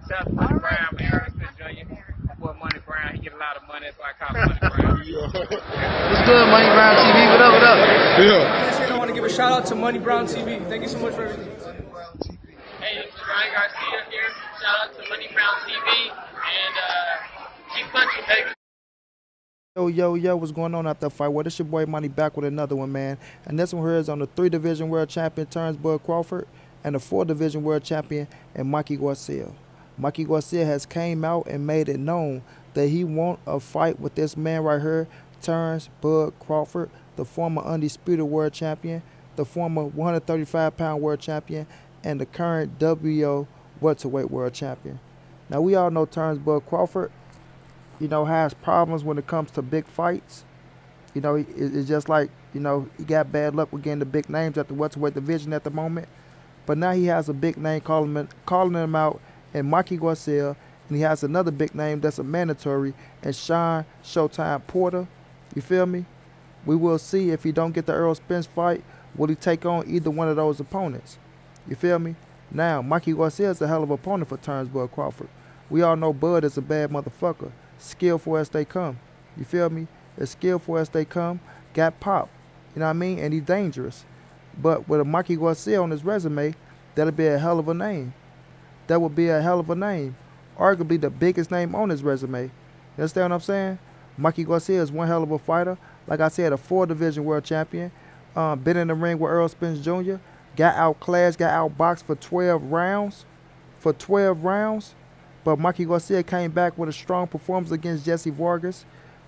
Shout out to Money Brown, man. Earl Spence Jr. My boy Money Brown, he get a lot of money, that's why I call him Money Brown. What's good, Money Brown TV? What up, what up? Yeah. I want to give a shout out to Money Brown TV. Thank you so much for everything. Hey, this is Ryan Garcia here. Shout out to Money Brown TV and keep punching, baby. Yo, what's going on out there, fight? Well, this your boy Money back with another one, man. And this one here is on the 3-division world champion, Terrence Crawford, and the 4-division world champion, and Mikey Garcia. Mikey Garcia has came out and made it known that he want a fight with this man right here, Terrence Crawford, the former undisputed world champion, the former 135-pound world champion, and the current WO welterweight world champion. Now, we all know Terrence Crawford, you know, has problems when it comes to big fights. You know, it's just like, you know, he got bad luck with getting the big names at the welterweight division at the moment. But now he has a big name calling him out in Mikey Garcia, and he has another big name that's a mandatory, and Sean Showtime Porter. You feel me? We will see if he don't get the Errol Spence fight, will he take on either one of those opponents? You feel me? Now, Mikey Garcia is a hell of an opponent for Terrence Crawford. We all know Bud is a bad motherfucker. Skillful as they come. You feel me? As skillful as they come, got pop. You know what I mean? And he's dangerous. But with a Mikey Garcia on his resume, that'll be a hell of a name. That would be a hell of a name. Arguably the biggest name on his resume. You understand what I'm saying? Mikey Garcia is one hell of a fighter. Like I said, a 4-division world champion. Been in the ring with Earl Spence Jr. Got outclassed, got outboxed for 12 rounds. For 12 rounds. But Mikey Garcia came back with a strong performance against Jesse Vargas,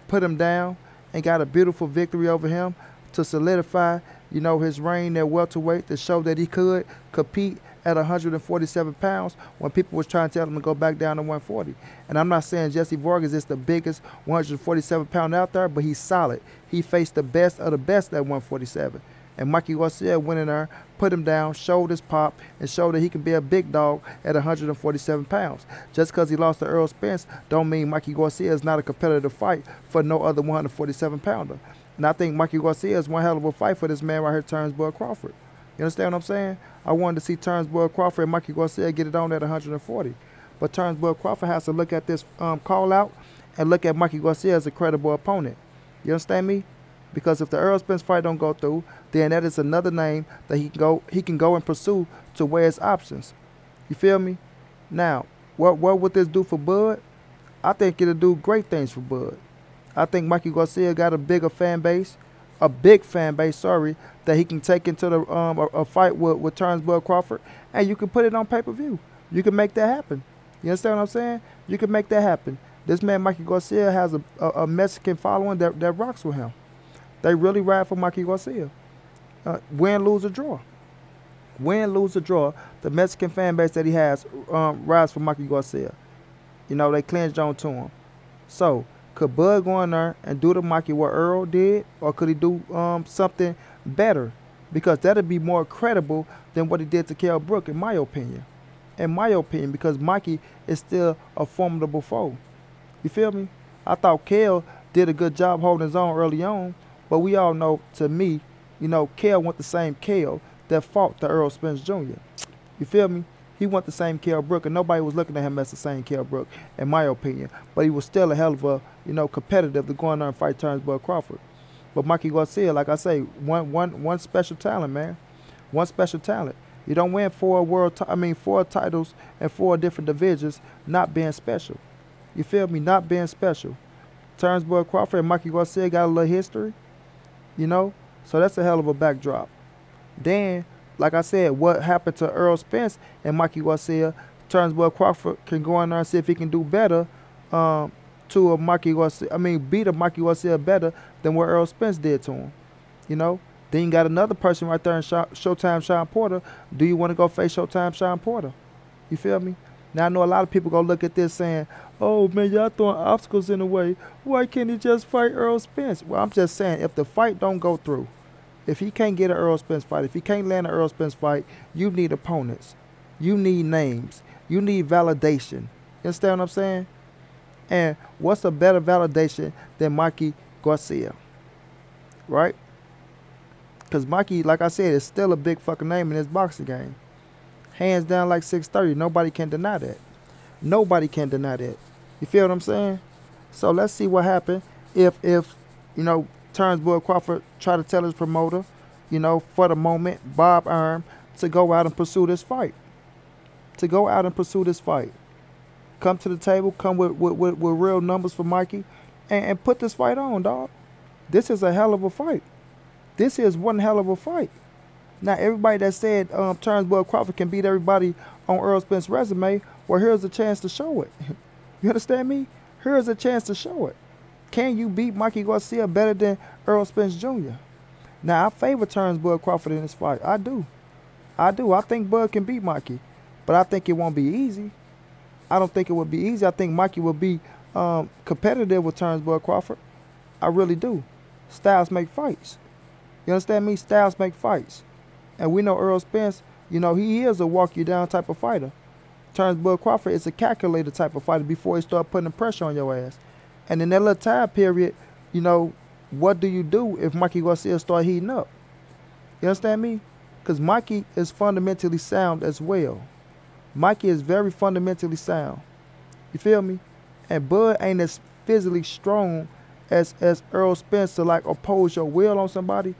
put him down, and got a beautiful victory over him to solidify, you know, his reign at welterweight, to show that he could compete at 147 pounds when people was trying to tell him to go back down to 140. And I'm not saying Jesse Vargas is the biggest 147-pounder out there, but he's solid. He faced the best of the best at 147. And Mikey Garcia went in there, put him down, showed his pop, and showed that he can be a big dog at 147 pounds. Just because he lost to Earl Spence don't mean Mikey Garcia is not a competitive fight for no other 147-pounder. And I think Mikey Garcia is one hell of a fight for this man right here, Terrence Crawford. You understand what I'm saying? I wanted to see Terrence Crawford and Mikey Garcia get it on at 140. But Terrence Crawford has to look at this call out and look at Mikey Garcia as a credible opponent. You understand me? Because if the Earl Spence fight don't go through, then that is another name that he can go and pursue to weigh his options. You feel me? Now, what would this do for Bud? I think it'll do great things for Bud. I think Mikey Garcia got a bigger fan base, a big fan base, sorry, that he can take into the a fight with Terrence Crawford, and you can put it on pay-per-view. You can make that happen. You understand what I'm saying? You can make that happen. This man Mikey Garcia has a Mexican following that rocks with him. They really ride for Mikey Garcia. Win, lose, or draw. Win, lose, or draw. The Mexican fan base that he has rides for Mikey Garcia. You know, they clinched on to him. So, could Bud go in there and do to Mikey what Earl did? Or could he do something better? Because that would be more credible than what he did to Kell Brook, in my opinion. In my opinion, because Mikey is still a formidable foe. You feel me? I thought Kell did a good job holding his own early on. But we all know, to me, you know, Kell went the same Kell that fought the Earl Spence Jr. You feel me? He went the same Kell Brook, and nobody was looking at him as the same Kell Brook, in my opinion. But he was still a hell of a, you know, competitive to go in there and fight Terrence Crawford. But Mikey Garcia, like I say, one special talent, man. One special talent. You don't win 4 titles and 4 different divisions not being special. You feel me? Not being special. Terrence Crawford and Mikey Garcia got a little history. You know, so that's a hell of a backdrop. Then, like I said, what happened to Earl Spence and Mikey Garcia, Terrence Crawford can go in there and see if he can do better to a Mikey Garcia. Beat a Mikey Garcia better than what Earl Spence did to him. You know, then you got another person right there in Showtime Sean Porter. Do you want to go face Showtime Sean Porter? You feel me? Now, I know a lot of people going to look at this saying, oh, man, y'all throwing obstacles in the way. Why can't he just fight Earl Spence? Well, I'm just saying, if the fight don't go through, if he can't get an Earl Spence fight, if he can't land an Earl Spence fight, you need opponents. You need names. You need validation. You understand what I'm saying? And what's a better validation than Mikey Garcia? Right? Because Mikey, like I said, is still a big fucking name in this boxing game. Hands down like 630. Nobody can deny that. Nobody can deny that. You feel what I'm saying? So let's see what happened if you know, Terrence Bud Crawford try to tell his promoter, you know, for the moment, Bob Arm, to go out and pursue this fight. To go out and pursue this fight. Come to the table, come with real numbers for Mikey, and put this fight on, dog. This is a hell of a fight. This is one hell of a fight. Now, everybody that said Terrence Bud Crawford can beat everybody on Errol Spence's resume, well, here's a chance to show it. You understand me? Here's a chance to show it. Can you beat Mikey Garcia better than Errol Spence Jr.? Now, I favor Terrence Bud Crawford in this fight. I do. I do. I think Bud can beat Mikey. But I think it won't be easy. I don't think it would be easy. I think Mikey will be competitive with Terrence Bud Crawford. I really do. Styles make fights. You understand me? Styles make fights. And we know Errol Spence, you know, he is a walk-you-down type of fighter. Terrence Bud Crawford is a calculated type of fighter before he start putting the pressure on your ass. And in that little time period, you know, what do you do if Mikey Garcia start heating up? You understand me? Because Mikey is fundamentally sound as well. Mikey is very fundamentally sound. You feel me? And Bud ain't as physically strong as Errol Spence to like oppose your will on somebody.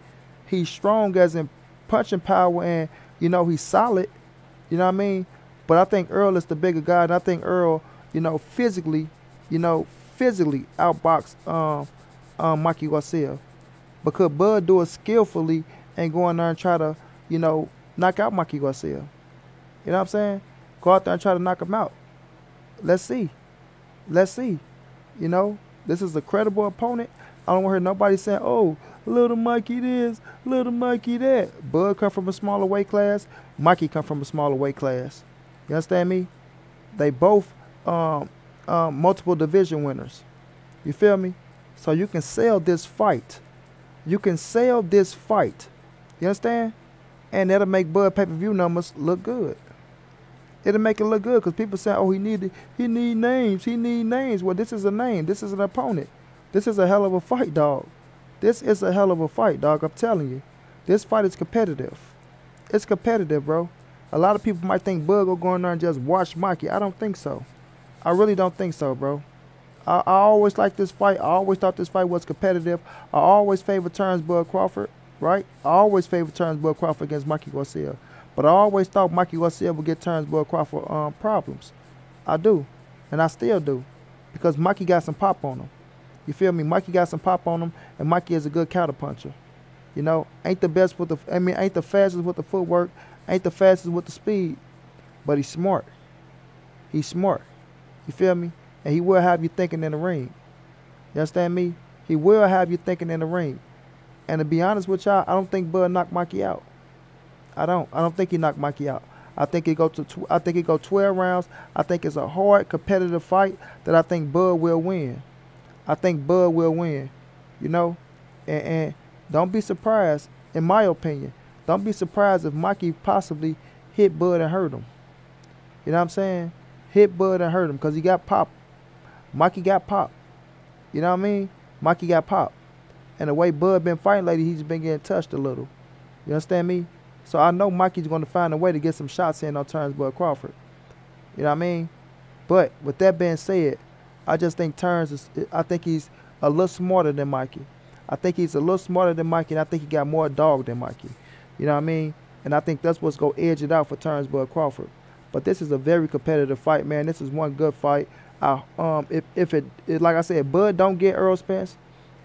He's strong as in punching power, and you know, he's solid. You know what I mean? But I think Earl is the bigger guy, and I think Earl, you know, physically outbox Mikey Garcia. Because Bud do it skillfully and go in there and try to, you know, knock out Mikey Garcia. You know what I'm saying? Go out there and try to knock him out. Let's see. Let's see. You know, this is a credible opponent. I don't want to hear nobody saying, oh, little Mikey this, little Mikey that. Bud come from a smaller weight class. Mikey come from a smaller weight class. You understand me? They both multiple division winners. You feel me? So you can sell this fight. You can sell this fight. You understand? And that'll make Bud pay-per-view numbers look good. It'll make it look good because people say, oh, he need names. He need names. Well, this is a name. This is an opponent. This is a hell of a fight, dog. This is a hell of a fight, dog. I'm telling you. This fight is competitive. It's competitive, bro. A lot of people might think Bud will go in there and just watch Mikey. I don't think so. I really don't think so, bro. I always liked this fight. I always thought this fight was competitive. I always favored Terrence Bud Crawford, right? I always favored Terrence Bud Crawford against Mikey Garcia. But I always thought Mikey Garcia would get Terrence Bud Crawford problems. I do. And I still do. Because Mikey got some pop on him. You feel me? Mikey got some pop on him, and Mikey is a good counterpuncher. You know, ain't the best with the, ain't the fastest with the footwork, ain't the fastest with the speed, but he's smart. He's smart. You feel me? And he will have you thinking in the ring. You understand me? He will have you thinking in the ring. And to be honest with y'all, I don't think Bud knocked Mikey out. I don't think he knocked Mikey out. I think he go 12 rounds. I think it's a hard, competitive fight that I think Bud will win. I think Bud will win. You know? And don't be surprised, in my opinion, don't be surprised if Mikey possibly hit Bud and hurt him. You know what I'm saying? Hit Bud and hurt him because he got pop. Mikey got pop. You know what I mean? Mikey got pop. And the way Bud been fighting lately, he's been getting touched a little. You understand me? So I know Mikey's going to find a way to get some shots in on Terrence Bud Crawford. You know what I mean? But with that being said, I just think I think he's a little smarter than Mikey. I think he's a little smarter than Mikey, and I think he got more dog than Mikey. You know what I mean? And I think that's what's going to edge it out for Terrence Bud Crawford. But this is a very competitive fight, man. This is one good fight. If like I said, Bud don't get Errol Spence,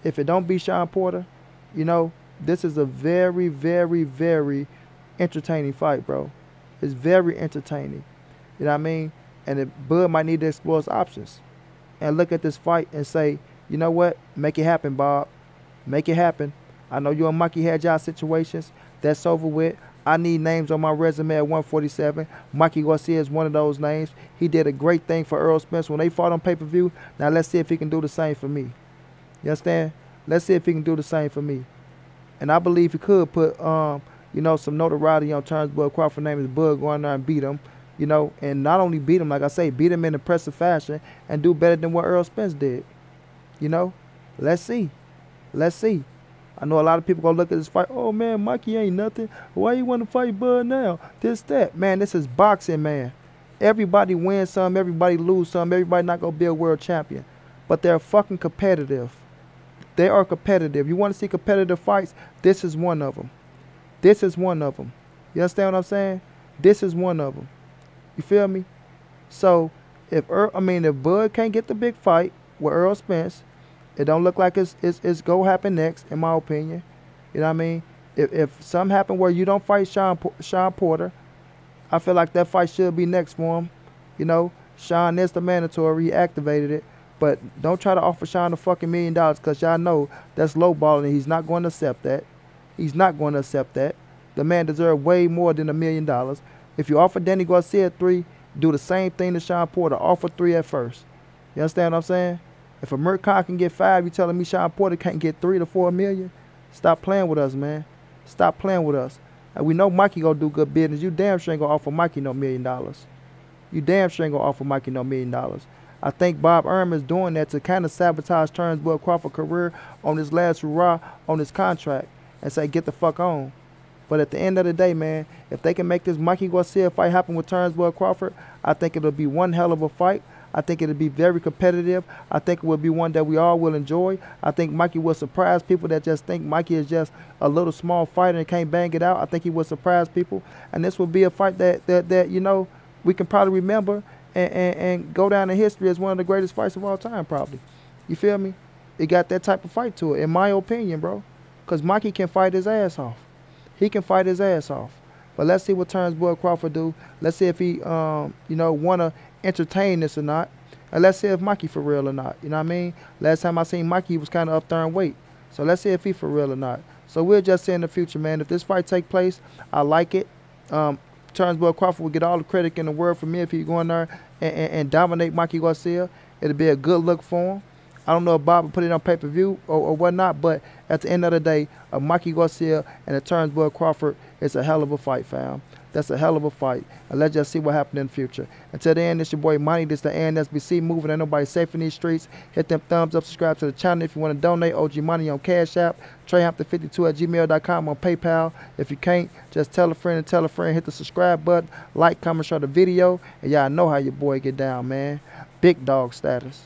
if it don't beat Sean Porter, you know, this is a very, very, very entertaining fight, bro. It's very entertaining. You know what I mean? And Bud might need to explore his options and look at this fight and say, you know what? Make it happen, Bob. Make it happen. I know you and Mikey had y'all situations. That's over with. I need names on my resume at 147. Mikey Garcia is one of those names. He did a great thing for Errol Spence when they fought on pay-per-view. Now let's see if he can do the same for me. You understand? Let's see if he can do the same for me. And I believe he could put, you know, some notoriety on Terrence Bud Crawford's name is Bud, go in there and beat him. You know, and not only beat him, like I say, beat him in impressive fashion and do better than what Errol Spence did. You know? Let's see. Let's see. I know a lot of people gonna look at this fight. Oh man, Mikey ain't nothing. Why you want to fight Bud now? This, that. Man, this is boxing, man. everybody wins some, everybody lose some, everybody not going to be a world champion. But they're fucking competitive. They are competitive. You want to see competitive fights? This is one of them. This is one of them. You understand what I'm saying? This is one of them. You feel me? So, if Bud can't get the big fight with Earl Spence, it don't look like it's go happen next, in my opinion. You know what I mean? If something happen where you don't fight Sean Porter, I feel like that fight should be next for him. You know, Sean is the mandatory. He activated it. But don't try to offer Sean a fucking $1 million because y'all know that's lowballing and he's not going to accept that. He's not going to accept that. The man deserves way more than $1 million. If you offer Danny Garcia 3, do the same thing to Sean Porter. Offer 3 at first. You understand what I'm saying? If a Merc Khan can get 5, you telling me Sean Porter can't get 3 to 4 million? Stop playing with us, man. Stop playing with us. And we know Mikey gonna do good business. You damn sure ain't gonna offer Mikey no $1 million. You damn sure ain't gonna offer Mikey no $1 million. I think Bob Ehrman is doing that to kind of sabotage Terrence Crawford's career on this last hurrah on his contract and say, get the fuck on. But at the end of the day, man, if they can make this Mikey Garcia fight happen with Terrence Crawford, I think it'll be one hell of a fight. I think it'll be very competitive. I think it will be one that we all will enjoy. I think Mikey will surprise people that just think Mikey is just a little small fighter and can't bang it out. I think he will surprise people. And this will be a fight that you know, we can probably remember and go down in history as one of the greatest fights of all time, probably. You feel me? It got that type of fight to it, in my opinion, bro. Because Mikey can fight his ass off. He can fight his ass off. But let's see what Terrence Crawford do. Let's see if he, you know, want to entertain this or not. And let's see if Mikey for real or not. You know what I mean? Last time I seen Mikey, he was kind of up there in weight. So let's see if he for real or not. So we'll just see in the future, man. If this fight take place, I like it. Terrence Crawford will get all the credit in the world for me if he go in there and dominate Mikey Garcia. It'll be a good look for him. I don't know if Bob will put it on pay-per-view or whatnot, but at the end of the day, a Mikey Garcia and a Terrence Crawford is a hell of a fight, fam. That's a hell of a fight. And let's just see what happens in the future. Until then, it's your boy Money. This is the ANSBC moving. Ain't nobody safe in these streets. Hit them thumbs up, subscribe to the channel if you want to donate. OG Money on Cash App. TreyHampton52@gmail.com on PayPal. If you can't, just tell a friend and tell a friend. Hit the subscribe button. Like, comment, share the video. And y'all know how your boy get down, man. Big dog status.